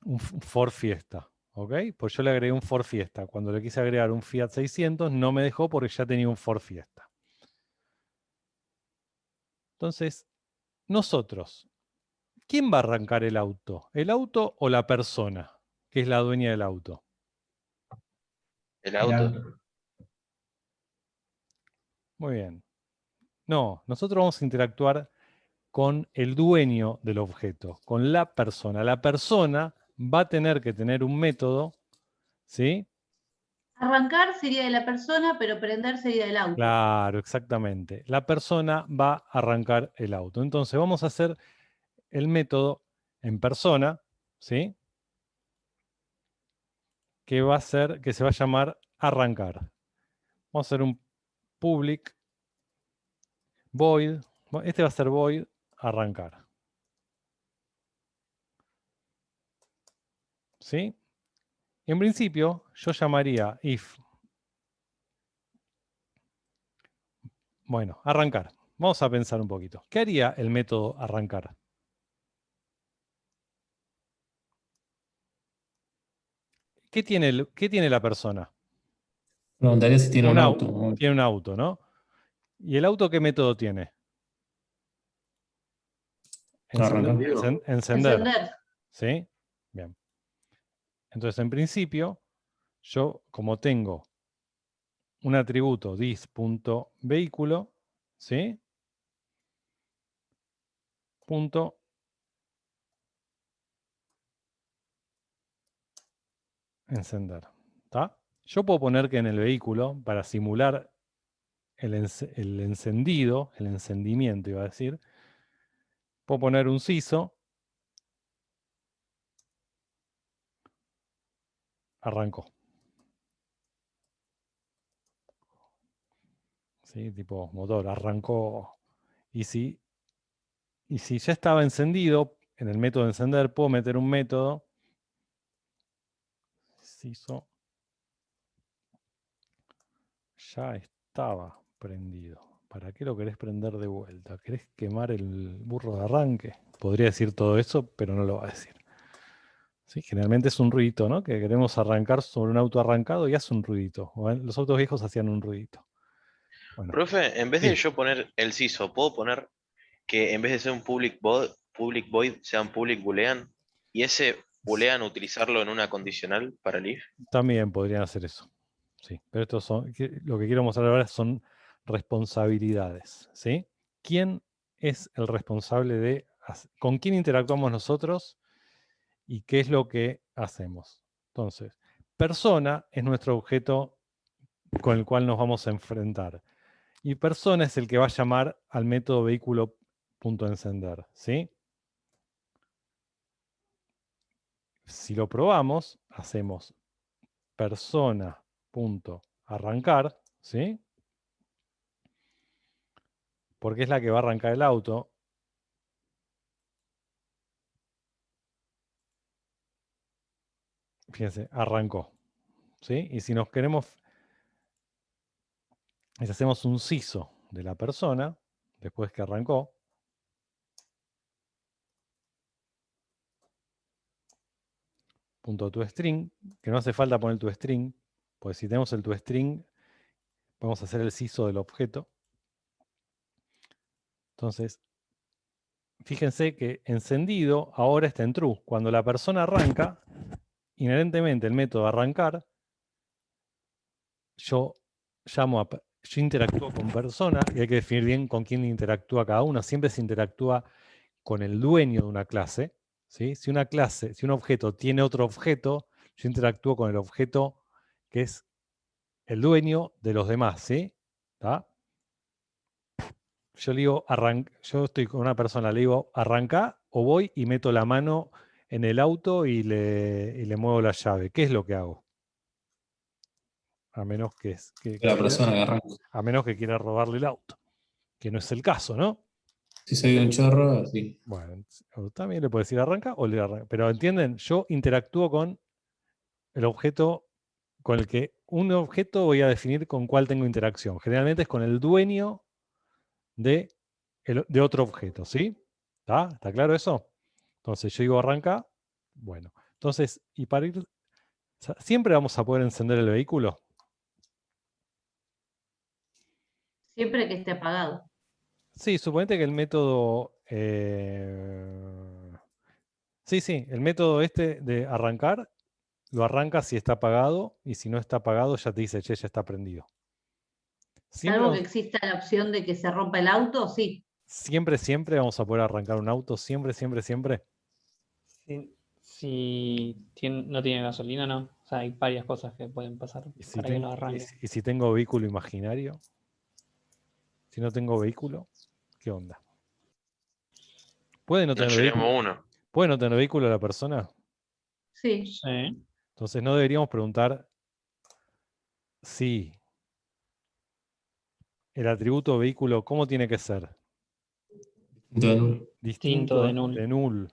un Ford Fiesta, ¿ok? Pues yo le agregué un Ford Fiesta. Cuando le quise agregar un Fiat 600 no me dejó porque ya tenía un Ford Fiesta. Entonces, nosotros, ¿quién va a arrancar el auto? ¿El auto o la persona que es la dueña del auto? El El auto. auto. Muy bien. No, nosotros vamos a interactuar con el dueño del objeto, con la persona. La persona va a tener que tener un método, ¿sí? Arrancar sería de la persona, pero prender sería del auto. Claro, exactamente. La persona va a arrancar el auto. Entonces vamos a hacer el método en persona, ¿sí? Que va a ser, que se va a llamar arrancar. Vamos a hacer un public void. Este va a ser void arrancar. ¿Sí? En principio, yo llamaría if. Bueno, arrancar. Vamos a pensar un poquito. ¿Qué haría el método arrancar? ¿Qué tiene la persona? Preguntaría si tiene un auto. Tiene un auto, ¿no? ¿Y el auto qué método tiene? Arrancar. Encender. Encender. ¿Sí? Bien. Entonces, en principio, yo como tengo un atributo dis.vehículo, ¿sí? Punto encender. ¿Está? Yo puedo poner que en el vehículo, para simular el encendido, el encendimiento, iba a decir, puedo poner un CISO, arrancó. ¿Sí? Tipo motor, arrancó. Y si ya estaba encendido, en el método de encender puedo meter un método CISO ya estaba prendido. ¿Para qué lo querés prender de vuelta? ¿Querés quemar el burro de arranque? Podría decir todo eso, pero no lo va a decir. ¿Sí? Generalmente es un ruidito, ¿no? Que queremos arrancar sobre un auto arrancado y hace un ruidito. Los autos viejos hacían un ruidito. Bueno, Profe, en vez sí, de yo poner el CISO, ¿puedo poner que en vez de ser un public void sea un public boolean? Y ese boolean utilizarlo en una condicional para el if. también podrían hacer eso. Sí, pero lo que quiero mostrar ahora son responsabilidades. ¿Sí? ¿Quién es el responsable con quién interactuamos nosotros y qué es lo que hacemos? Entonces, persona es nuestro objeto con el cual nos vamos a enfrentar. Y persona es el que va a llamar al método vehículo.encender. ¿Sí? Si lo probamos, hacemos persona.arrancar, ¿sí? Porque es la que va a arrancar el auto. Fíjense, arrancó. ¿Sí? Y si nos queremos es hacemos un CISO de la persona, después que arrancó. Punto toString, que no hace falta poner toString, porque si tenemos el toString, podemos hacer el CISO del objeto. Entonces, fíjense que encendido ahora está en true. Cuando la persona arranca, inherentemente el método arrancar, yo interactúo con persona, y hay que definir bien con quién interactúa cada uno. Siempre se interactúa con el dueño de una clase. ¿Sí? Si una clase, si un objeto tiene otro objeto, yo interactúo con el objeto que es el dueño de los demás. ¿Sí? ¿Tá? Yo le digo, yo estoy con una persona, le digo, arranca o voy y meto la mano en el auto y le muevo la llave. ¿Qué es lo que hago? A menos que La persona que arranca. a menos que quiera robarle el auto, que no es el caso, ¿no? Si soy un chorro, sí. Bueno, también le puedo decir arranca o le arranca. Pero entienden, yo interactúo con el objeto con el que un objeto voy a definir con cuál tengo interacción. Generalmente es con el dueño de otro objeto, ¿sí? ¿Está claro eso? Entonces yo digo arranca, bueno. Entonces, y para ir, ¿siempre vamos a poder encender el vehículo? Siempre que esté apagado. Sí, suponete que el método... sí, el método este de arrancar, lo arranca si está apagado, y si no está apagado ya te dice, che, ya está prendido. Siempre, Salvo que exista la opción de que se rompa el auto, sí. siempre vamos a poder arrancar un auto, siempre. No tiene gasolina, no. O sea, hay varias cosas que pueden pasar Y si, para que no arranque. y si tengo vehículo imaginario, si no tengo vehículo, ¿qué onda? ¿Puede no No tener vehículo? lleguemos uno. ¿Puede no tener vehículo la persona? Sí. Sí. Entonces no deberíamos preguntar si el atributo vehículo, ¿cómo tiene que ser? Distinto de null. de null.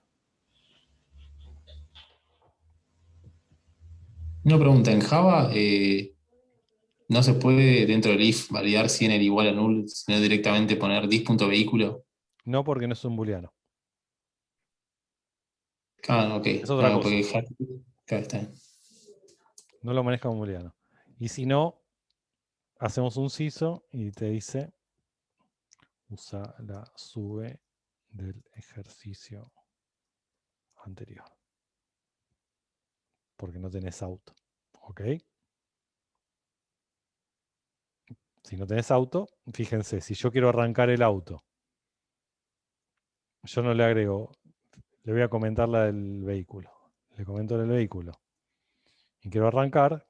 Una pregunta, en Java no se puede dentro del if validar si en el igual a null, sino directamente poner dis.vehículo. No, porque no es un booleano. Ah, ok. Es otra Claro, cosa. porque claro, está bien. No lo maneja un booleano. Y si no, hacemos un CISO y te dice, usa la sube del ejercicio anterior. Porque no tenés auto. ¿Ok? Si no tenés auto, fíjense, si yo quiero arrancar el auto, yo no le agrego, le voy a comentar la del vehículo. Le comento el vehículo. Y quiero arrancar,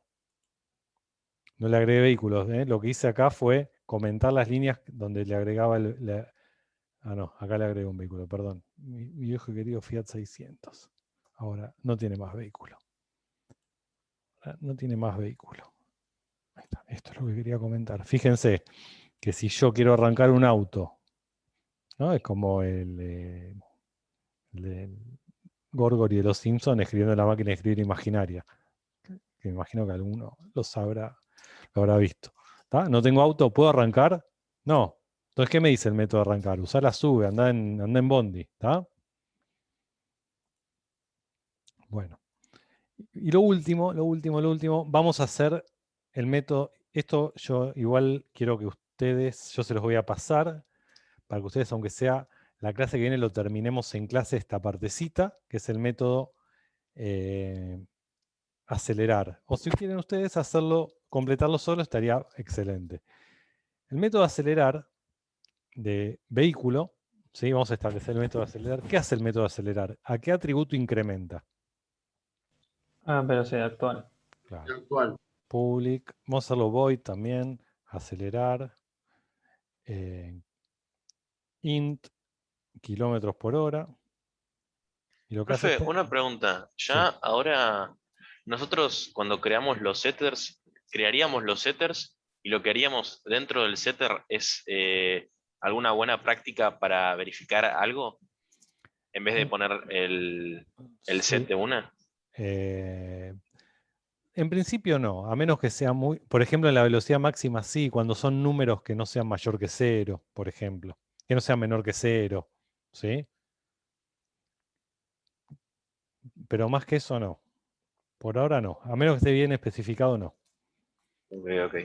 no le agregué vehículos. Lo que hice acá fue comentar las líneas donde le agregaba ah, no, acá le agrego un vehículo, perdón. Mi viejo querido Fiat 600. Ahora no tiene más vehículo. No tiene más vehículo. Ahí está. Esto es lo que quería comentar. Fíjense que si yo quiero arrancar un auto, ¿no? Es como el Gorgory de los Simpsons escribiendo en la máquina de escribir imaginaria. Que me imagino que alguno lo habrá visto. ¿Tá? ¿No tengo auto? ¿Puedo arrancar? No. Entonces, ¿qué me dice el método de arrancar? Usar la sube, anda en Bondi. ¿Tá? Bueno. Y lo último, vamos a hacer el método. Esto yo igual quiero que ustedes, yo se los voy a pasar para que ustedes, aunque sea la clase que viene, lo terminemos en clase esta partecita, que es el método acelerar. O si quieren ustedes hacerlo, completarlo solo, estaría excelente. El método acelerar de vehículo, ¿sí? Vamos a establecer el método acelerar. ¿Qué hace el método acelerar? ¿A qué atributo incrementa? Ah, pero sí, actual. Claro. Actual. Public, vamos a hacerlo void también, acelerar, int, kilómetros por hora. Y lo que hace Profe, una pregunta. Sí. Ya ahora, nosotros cuando creamos los setters, crearíamos los setters y lo que haríamos dentro del setter es alguna buena práctica para verificar algo en vez de poner el set Sí. de una. En principio no, a menos que sea muy... Por ejemplo, en la velocidad máxima sí, cuando son números que no sean mayor que 0, por ejemplo. Que no sean menor que 0, ¿sí? Pero más que eso no. Por ahora no. A menos que esté bien especificado, no. Ok, ok.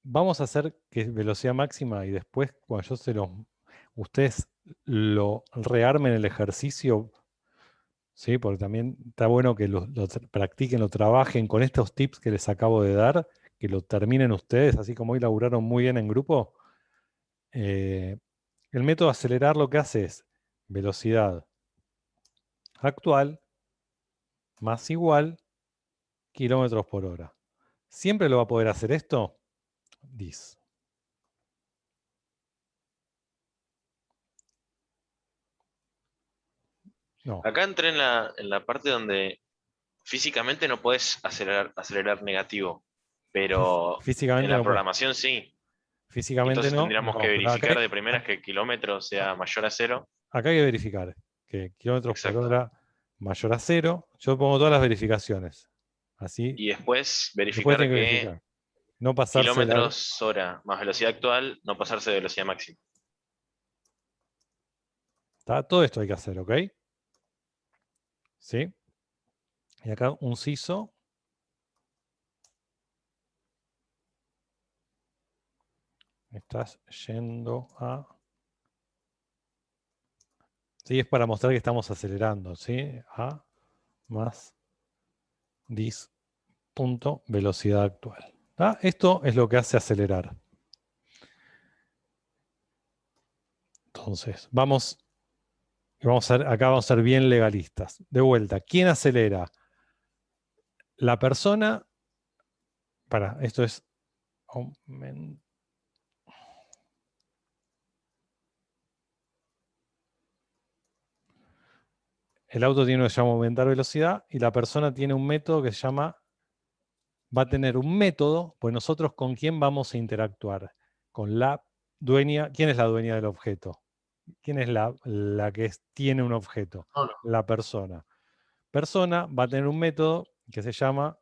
Vamos a hacer que es velocidad máxima y después cuando yo se los... Ustedes lo rearmen el ejercicio, ¿sí? Porque también está bueno que lo practiquen, lo trabajen con estos tips que les acabo de dar, que lo terminen ustedes, así como hoy laburaron muy bien en grupo. El método acelerar lo que hace es velocidad actual más igual kilómetros por hora. ¿Siempre lo va a poder hacer esto? Dis. No. Acá entré en la parte donde físicamente no puedes acelerar negativo, pero en Físicamente la no puede. programación sí. Físicamente Entonces no. tendríamos que No, pero acá verificar de primeras que el kilómetro sea mayor a 0. hay que verificar que kilómetros por Exacto. hora mayor a 0. Yo pongo todas las verificaciones. Así. Y después Después verificar tiene que que verificar. No pasarse la... kilómetros hora más velocidad actual, no pasarse de velocidad máxima. Todo esto hay que hacer, ¿ok? ¿Sí? Y acá un CISO. Estás yendo a... Sí, es para mostrar que estamos acelerando, ¿sí? A más dis punto velocidad actual. ¿Tá? Esto es lo que hace acelerar. Entonces, acá vamos a ser bien legalistas. De vuelta, ¿quién acelera? La persona... esto es... El auto tiene uno que se llama aumentar velocidad y la persona tiene un método que se llama... Va a tener un método, pues nosotros con quién vamos a interactuar. Con la dueña... ¿Quién es la dueña del objeto? ¿Quién es la que tiene un objeto? No, no. La persona. Persona va a tener un método que se llama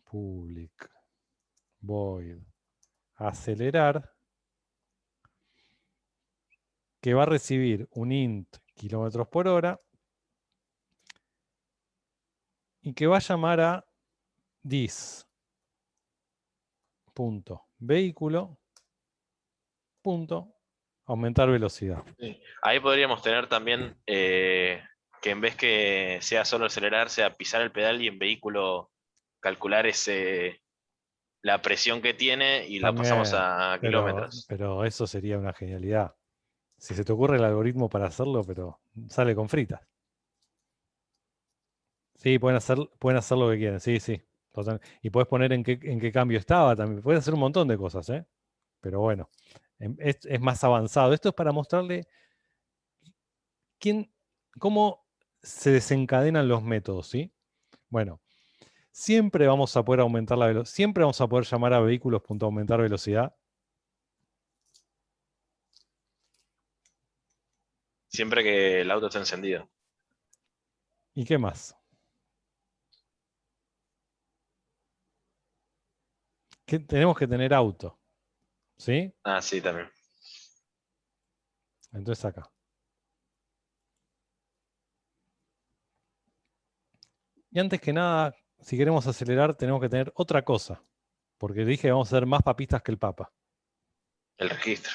public void acelerar, que va a recibir un int kilómetros por hora y que va a llamar a this punto vehículo punto aumentar velocidad. Sí. Ahí podríamos tener también que en vez que sea solo acelerar, sea pisar el pedal y en vehículo calcular la presión que tiene y la pasamos También, a kilómetros. pero eso sería una genialidad. Si se te ocurre el algoritmo para hacerlo, pero sale con fritas. Sí, pueden hacer lo que quieran, sí, sí. Total. Y puedes poner en qué cambio estaba también. Puedes hacer un montón de cosas, ¿eh? Pero bueno, es más avanzado. Esto es para mostrarle cómo se desencadenan los métodos, ¿sí? Bueno, siempre vamos a poder aumentar la velocidad. Siempre vamos a poder llamar a vehículos.aumentar velocidad. Siempre que el auto esté encendido. ¿Y qué más? Tenemos que tener auto, ¿sí? Ah, sí, también. Entonces acá. Y antes que nada, si queremos acelerar, tenemos que tener otra cosa. Porque dije que vamos a ser más papistas que el Papa. El registro.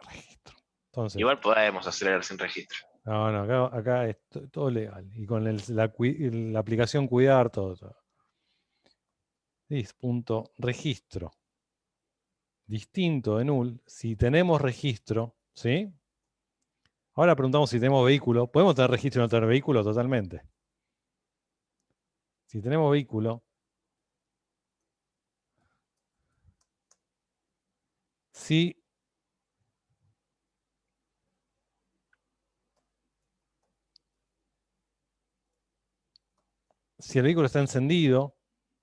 Registro. Entonces, Igual podemos acelerar sin registro. no, acá es todo legal. Y con la aplicación cuidar, todo. Punto registro. Distinto de null. Si tenemos registro, ¿sí? Ahora preguntamos si tenemos vehículo. ¿Podemos tener registro y no tener vehículo? Totalmente. Si tenemos vehículo, si el vehículo está encendido,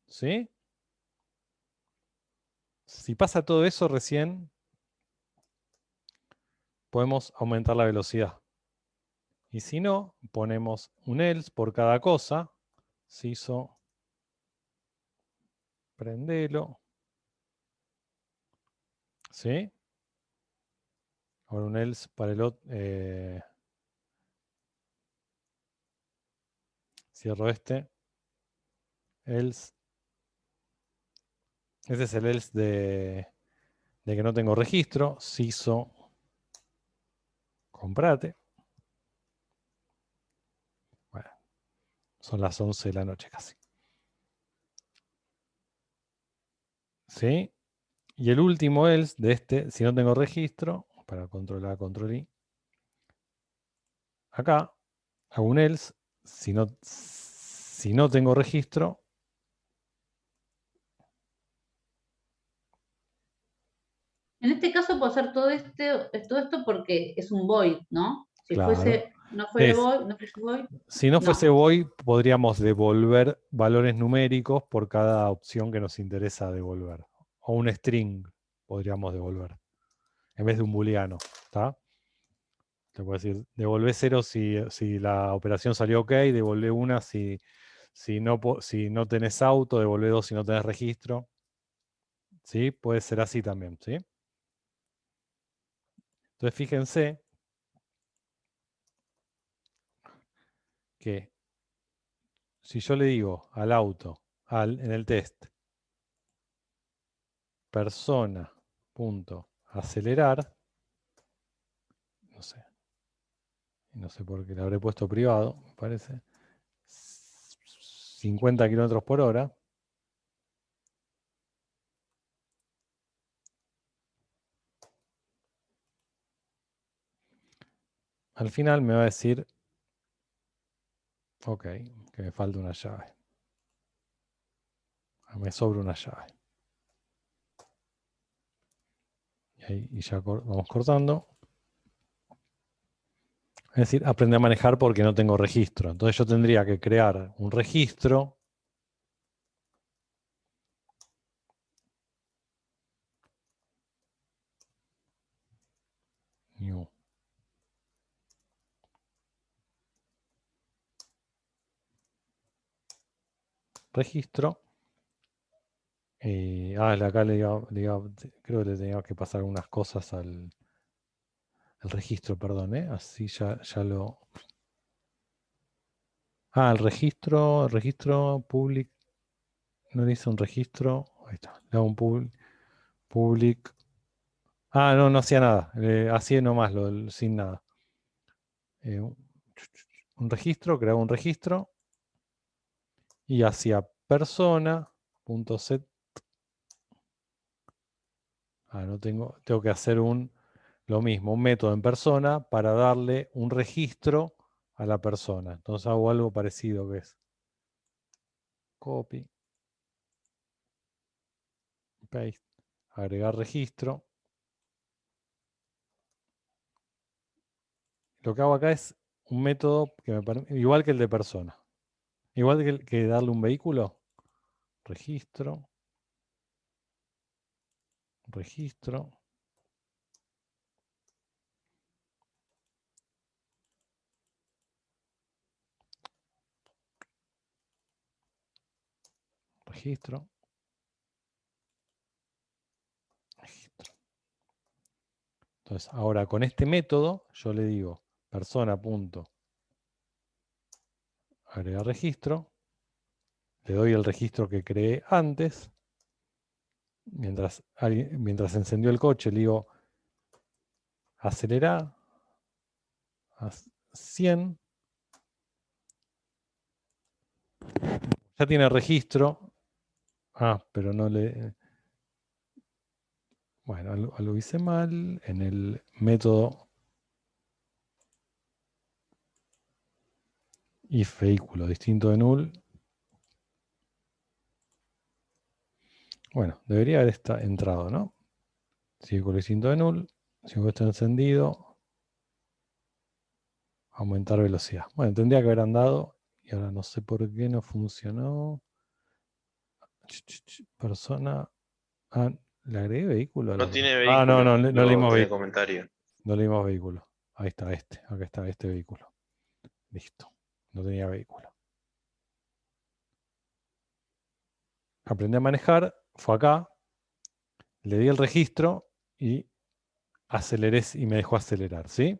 ¿sí? Si pasa todo eso recién, podemos aumentar la velocidad. Y si no, ponemos un else por cada cosa, CISO, prendelo. ¿Sí? Ahora un else para el otro. Cierro este. Else. Ese es el else de que no tengo registro. CISO, comprate. Bueno, son las 11 de la noche casi. ¿Sí? Y el último else de este, si no tengo registro, para control A, control I. Acá hago un else, si no tengo registro, En este caso puedo hacer todo esto porque es un void, ¿no? Si claro. fuese, no fuese Es- void, no fuese void, Si no no. fuese void, podríamos devolver valores numéricos por cada opción que nos interesa devolver. O un string podríamos devolver, en vez de un booleano. ¿Está? Te puedo decir, devolvé 0 si la operación salió ok, devolvé 1 si no tenés auto, devolvé 2 si no tenés registro. ¿Sí? Puede ser así también, ¿sí? Entonces fíjense que si yo le digo al auto, en el test, persona.acelerar, no sé por qué le habré puesto privado, me parece, 50 km/h, al final me va a decir, ok, que me falta una llave. Me sobra una llave. Y ya vamos cortando. Es decir, aprende a manejar porque no tengo registro. Entonces yo tendría que crear un registro. New. Registro. Acá creo que le tenía que pasar algunas cosas al registro, perdón, así ya lo... el registro public, no le hice un registro, ahí está, le hago un public, no hacía nada, hacía nomás sin nada. Un registro, creaba un registro y hacía persona.set. Tengo que hacer lo mismo, un método en persona para darle un registro a la persona. Entonces hago algo parecido que es copy, paste, agregar registro. Lo que hago acá es un método que me permite, igual que el de persona. Igual que darle un vehículo. Registro. Registro. Registro. Registro. Entonces, ahora con este método, yo le digo persona.agregar registro. Le doy el registro que creé antes. Mientras encendió el coche, le digo acelerar a 100. Ya tiene registro. Pero no le... Bueno, lo hice mal en el método if vehículo distinto de null. Bueno, debería haber entrado, ¿no? Si vehículo distinto de null, si está encendido, aumentar velocidad. Bueno, tendría que haber andado y ahora no sé por qué no funcionó. Persona. ¿Le agregué vehículo? No tiene vehículo. No no leímos tiene vehículo. comentario. No leímos vehículo. Ahí está acá está este vehículo. Listo. No tenía vehículo. aprendí a manejar, fue acá, le di el registro y aceleré y me dejó acelerar, ¿sí?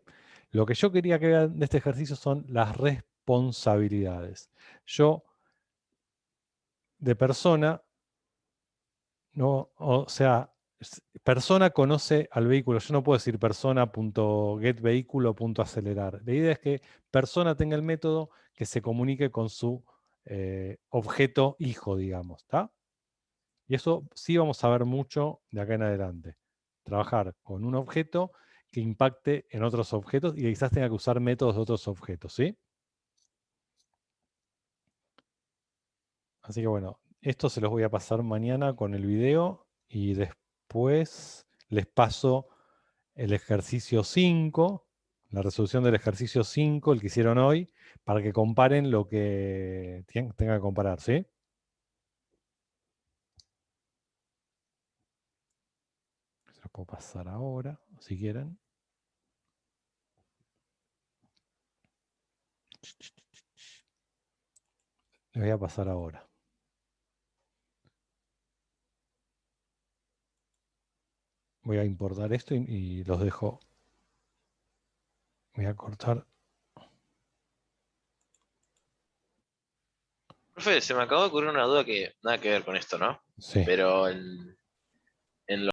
Lo que yo quería que vean de este ejercicio son las responsabilidades. Yo, de persona, no, o sea, persona conoce al vehículo. Yo no puedo decir persona.getVehículo.acelerar. La idea es que persona tenga el método que se comunique con su objeto hijo, digamos, ¿está? Y eso sí vamos a ver mucho de acá en adelante. Trabajar con un objeto que impacte en otros objetos y que quizás tenga que usar métodos de otros objetos, ¿sí? Así que bueno, esto se los voy a pasar mañana con el video y después les paso el ejercicio 5, la resolución del ejercicio 5, el que hicieron hoy, para que comparen lo que tengan que comparar, ¿sí? Se los puedo pasar ahora, si quieren. Les voy a pasar ahora. Voy a importar esto y los dejo. Voy a cortar. Profe, se me acabó de ocurrir una duda que nada que ver con esto, ¿no? Sí. Pero en